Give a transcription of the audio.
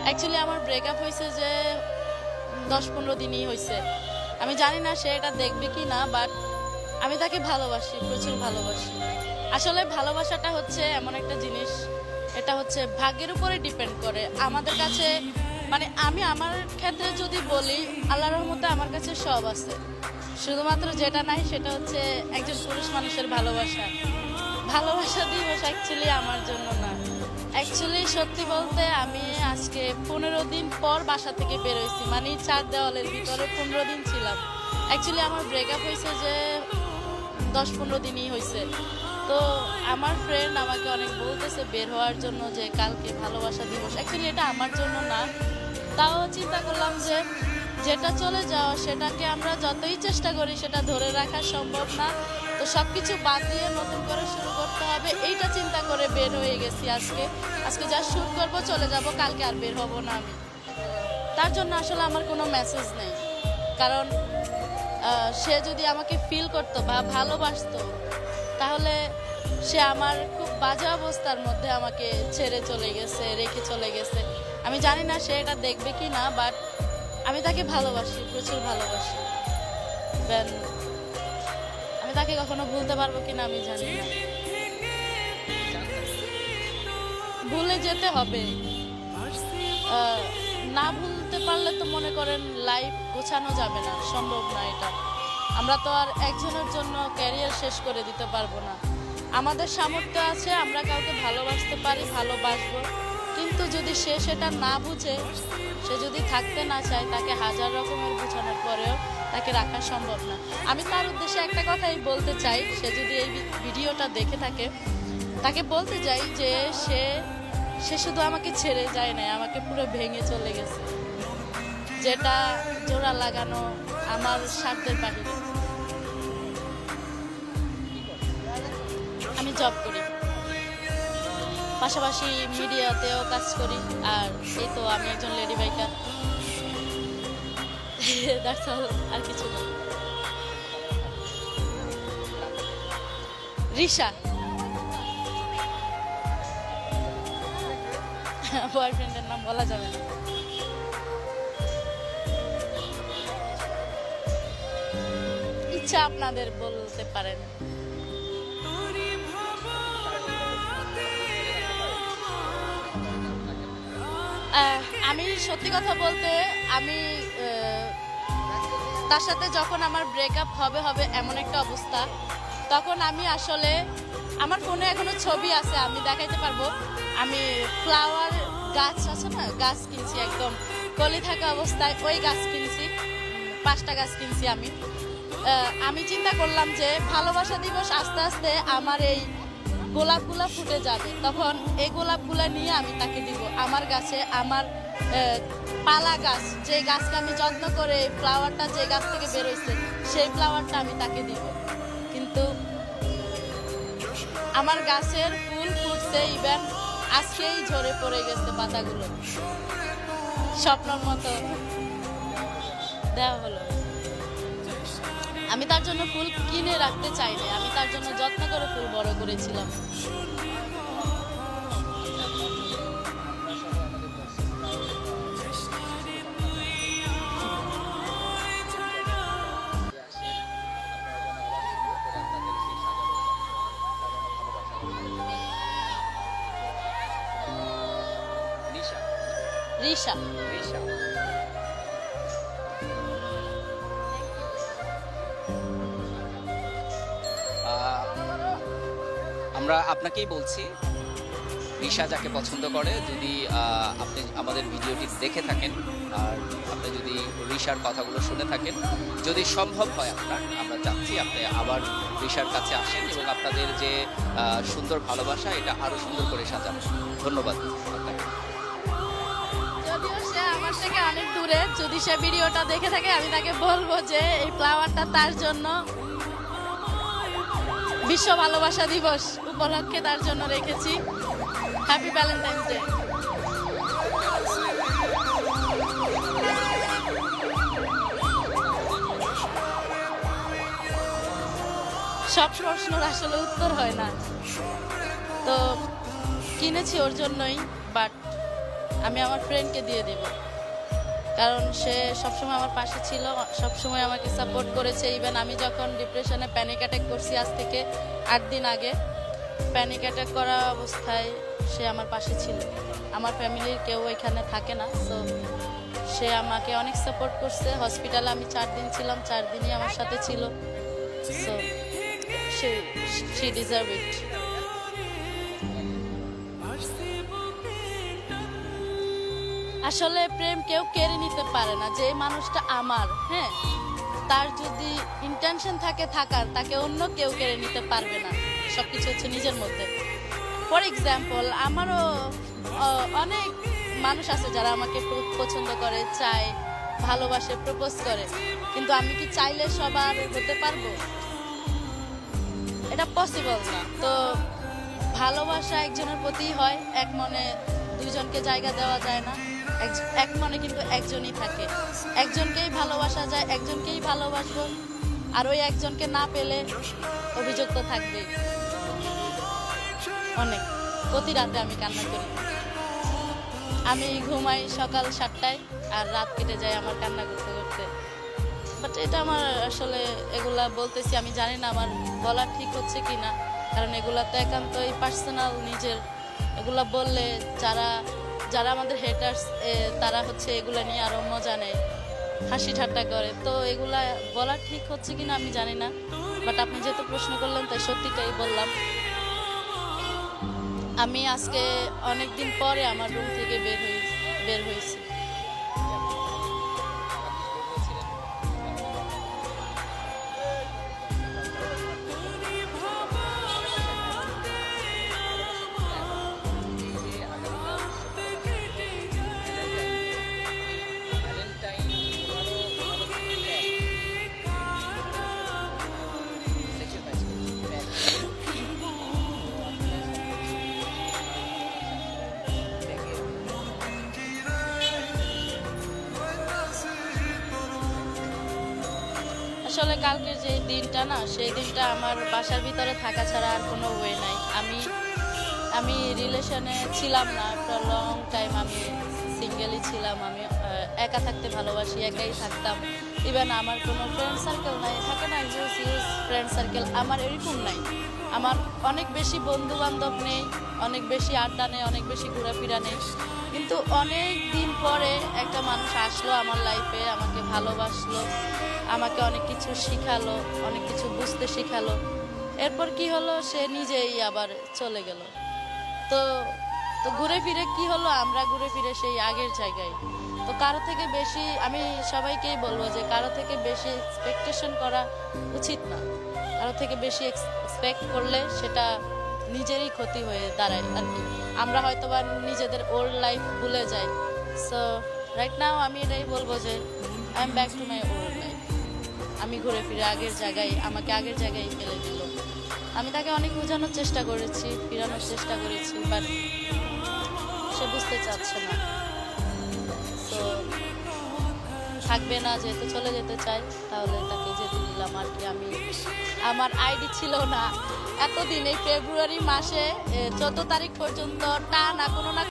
Actually আমার breakup হয়েছে যে 10-15 দিনই হয়েছে। আমি জানি না সে এটা দেখবে কি না, বাট আমি তাকে ভালোবাসি, প্রচুর ভালোবাসি। আসলে ভালোবাসাটা হচ্ছে এমন একটা জিনিস, এটা হচ্ছে ভাগ্যের উপরে ডিপেন্ড করে। আমাদের কাছে মানে আমি আমার ক্ষেত্রে যদি বলি, আল্লাহর রহমতে আমার কাছে সব আছে, শুধুমাত্র যেটা নাই সেটা হচ্ছে একজন পুরুষ মানুষের ভালোবাসা। ভালোবাসা দিবস অ্যাকচুয়ালি আমার জন্য না। অ্যাকচুয়ালি সত্যি বলতে আমি আজকে 15 দিন পর বাসা থেকে বেরোইছি, মানে 4 দেওয়ালের ভিতরে 15 দিন ছিলাম। অ্যাকচুয়ালি আমার ব্রেকআপ হয়েছে যে 10-15 দিনই হয়েছে। তো আমার ফ্রেন্ড আমাকে অনেক বলতেছে বের হওয়ার জন্য যে কালকে ভালোবাসা দিবস। অ্যাকচুয়ালি এটা আমার জন্য না, তাও চিন্তা করলাম যে যেটা চলে যাওয়া সেটাকে আমরা যতই চেষ্টা করি সেটা ধরে রাখা সম্ভব না। তো সব কিছু বাদ দিয়ে নতুন করে শুরু করতে হবে, এইটা চিন্তা করে বের হয়ে গেছি। আজকে যা শুট করবো চলে যাব, কালকে আর বের হব না আমি। তার জন্য আসলে আমার কোনো মেসেজ নেই, কারণ সে যদি আমাকে ফিল করতো বা ভালোবাসতো তাহলে সে আমার খুব বাজে অবস্থার মধ্যে আমাকে ছেড়ে চলে গেছে, রেখে চলে গেছে। আমি জানি না সে এটা দেখবে কি না, বাট আমি তাকে ভালোবাসি, প্রচুর ভালোবাসি। আমি তাকে কখনো ভুলতে পারবো কিনা আমি জানি না। ভুলে যেতে হবে, না ভুলতে পারলে তো মনে করেন লাইফ গোছানো যাবে না, সম্ভব না এটা। আমরা তো আর একজনের জন্য ক্যারিয়ার শেষ করে দিতে পারবো না। আমাদের সামর্থ্য আছে, আমরা কাউকে ভালোবাসতে পারি, ভালোবাসবো, কিন্তু যদি সে সেটা না বুঝে, সে যদি থাকতে না চায়, তাকে হাজার রকমের বোঝানোর পরেও তাকে রাখা সম্ভব না। আমি তার উদ্দেশ্যে একটা কথাই বলতে চাই, সে যদি এই ভিডিওটা দেখে থাকে, তাকে বলতে চাই যে সে শুধু আমাকে ছেড়ে যায় না, আমাকে পুরো ভেঙে চলে গেছে, যেটা জোড়া লাগানো আমার স্বার্থের বাহিরে। আমি জব করি, পাশাপাশি মিডিয়াতেও কাজ করি, আর এই তো আমি একজন লেডি বাইকার। আর কিছু না। রিশা, বয়ফ্রেন্ডের নাম বলা যাবে না। ইচ্ছা আপনাদের বলতে পারেন। আমি সত্যি কথা বলতে, আমি তার সাথে যখন আমার ব্রেকআপ হবে এমন একটা অবস্থা, তখন আমি আসলে আমার ফোনে এখনো ছবি আছে, আমি দেখাইতে পারবো। আমি ফ্লাওয়ার গাছ আছে না, গাছ কিনছি, একদম কলি থাকা অবস্থায় ওই গাছ কিনছি, 5টা গাছ কিনছি আমি চিন্তা করলাম যে ভালোবাসা দিবস আস্তে আস্তে আমার এই গোলাপগুলা ফুটে যাবে, তখন এই গোলাপগুলা নিয়ে আমি তাকে দিব। আমার গাছে আমার পালা গাছ, যে গাছকে আমি যত্ন করে ফ্লাওয়ারটা যে গাছ থেকে বেরোইছে সেই ফ্লাওয়ারটা আমি তাকে দিব। কিন্তু আমার গাছের ফুল ফুটছে, ইভেন আজকেই ঝরে পড়ে গেছে পাতাগুলো, স্বপ্নের মতো দেওয়া হলো। আমি তার জন্য ফুল কিনে রাখতে চাইনি, আমি তার জন্য যত্ন করে ফুল বড় করেছিলাম। রিশা, আমরা আপনাকেই বলছি, রিশা যাকে পছন্দ করে, যদি আপনি আমাদের ভিডিওটি দেখে থাকেন আর আপনি যদি রিশার কথাগুলো শুনে থাকেন, যদি সম্ভব হয় আমরা চাচ্ছি আপনি আবার রিশার কাছে আসেন এবং আপনাদের যে সুন্দর ভালোবাসা এটা আরো সুন্দর করে সাজাবেন। ধন্যবাদ আপনাকে। যদিও সে আমার থেকে অনেক দূরে, যদি সে ভিডিওটা দেখে থাকে আমি তাকে বলবো যে এই ফ্লাওয়ারটা তার জন্য, বিশ্ব ভালোবাসা দিবস উপলক্ষে তার জন্য রেখেছি। Happy Valentine's day. সব প্রশ্নের আসলে উত্তর হয় না, তো কিনেছি ওর জন্যই, বাট আমি আমার ফ্রেন্ডকে দিয়ে দিব, কারণ সে সবসময় আমার পাশে ছিল, সবসময় আমাকে সাপোর্ট করেছে। ইভেন আমি যখন ডিপ্রেশনে প্যানিক অ্যাটাক করছি আজ থেকে 8 দিন আগে, প্যানিক অ্যাটাক করা অবস্থায় সে আমার পাশে ছিল। আমার ফ্যামিলির কেউ এখানে থাকে না, সো সে আমাকে অনেক সাপোর্ট করছে। হসপিটালে আমি 4 দিন ছিলাম, 4 দিনই আমার সাথে ছিল। সো শি ডিজার্ভ ইট। আসলে প্রেম কেউ কেড়ে নিতে পারে না। যে মানুষটা আমার, হ্যাঁ, তার যদি ইন্টেনশন থাকে থাকার, তাকে অন্য কেউ কেড়ে নিতে পারবে না। সবকিছু হচ্ছে নিজের মধ্যে। ফর এক্সাম্পল, আমারও অনেক মানুষ আছে যারা আমাকে পছন্দ করে, চায়, ভালোবাসে, প্রপোজ করে, কিন্তু আমি কি চাইলে সবার হতে পারবো? এটা পসিবল না। তো ভালোবাসা একজনের প্রতি হয়, এক মনে দুইজনকে জায়গা দেওয়া যায় না। এক মনে কিন্তু একজনই থাকে, একজনকেই ভালোবাসা যায়, একজনকেই ভালোবাসবো। আর ওই একজনকে না পেলে অভিযোগ তো থাকবেই। অনেক, প্রতি রাতে আমি কান্না করি। আমি ঘুমাই সকাল 7টায়, আর রাত কেটে যায় আমার কান্না করতে করতে। বাট এটা আমার আসলে, এগুলা বলতেছি, আমি জানি না আমার বলা ঠিক হচ্ছে কি না, কারণ এগুলা তো একান্তই পার্সোনাল নিজের। এগুলা বললে যারা যারা আমাদের হেটার্স, তারা হচ্ছে এগুলা নিয়ে আরো মজা নেয়, হাসি ঠাট্টা করে। তো এগুলা বলা ঠিক হচ্ছে কিনা আমি জানি না, বাট আপনি যেহেতু প্রশ্ন করলেন তাই সত্যিটাই বললাম। আমি আজকে অনেক দিন পরে আমার রুম থেকে বের হয়েছি। আসলে কালকের যে দিনটা না, সেই দিনটা আমার বাসার ভিতরে থাকা ছাড়া আর কোনো ওয়ে নাই। আমি রিলেশনে ছিলাম না, আফটার লং টাইম আমি সিঙ্গেলই ছিলাম। আমি একা থাকতে ভালোবাসি, একাই থাকতাম। ইভেন আমার কোনো ফ্রেন্ড সার্কেল নাই, থাকে না ইউজ ফ্রেন্ড সার্কেল, আমার এরকম নাই। আমার অনেক বেশি বন্ধু বান্ধব নেই, অনেক বেশি আড্ডা নেই, অনেক বেশি ঘোরাফেরা নেই। কিন্তু অনেক দিন পরে একটা মানুষ আসলো আমার লাইফে, আমাকে ভালোবাসলো, আমাকে অনেক কিছু শিখালো, অনেক কিছু বুঝতে শিখালো। এরপর কি হলো, সে নিজেই আবার চলে গেল। তো তো ঘুরে ফিরে কি হলো, আমরা ঘুরে ফিরে সেই আগের জায়গায়। তো কারো থেকে বেশি, আমি সবাইকেই বলবো যে কারো থেকে বেশি এক্সপেকটেশন করা উচিত না। কারো থেকে বেশি এক্সপেক্ট করলে সেটা নিজেরই ক্ষতি হয়ে দাঁড়ায় আর কি। আমরা হয়তো বা নিজেদের ওল্ড লাইফ ভুলে যাই। সো রাইট নাও আমি এটাই বলবো যে I am back to my old life. আমি ঘুরে ফিরে আগের জায়গায়, আমাকে আগের জায়গায় ফেলে দিল। আমি তাকে অনেক বোঝানোর চেষ্টা করেছি, ফিরানোর চেষ্টা করেছি, বাট সে বুঝতে চাচ্ছে না। তো থাকবে না, যেহেতু চলে যেতে চাই, তাহলে তাকে যেতে দিলাম আর কি। আমার আইডি ছিল না এতদিন, এই ফেব্রুয়ারি মাসে 14 তারিখ পর্যন্ত টানা কোনো না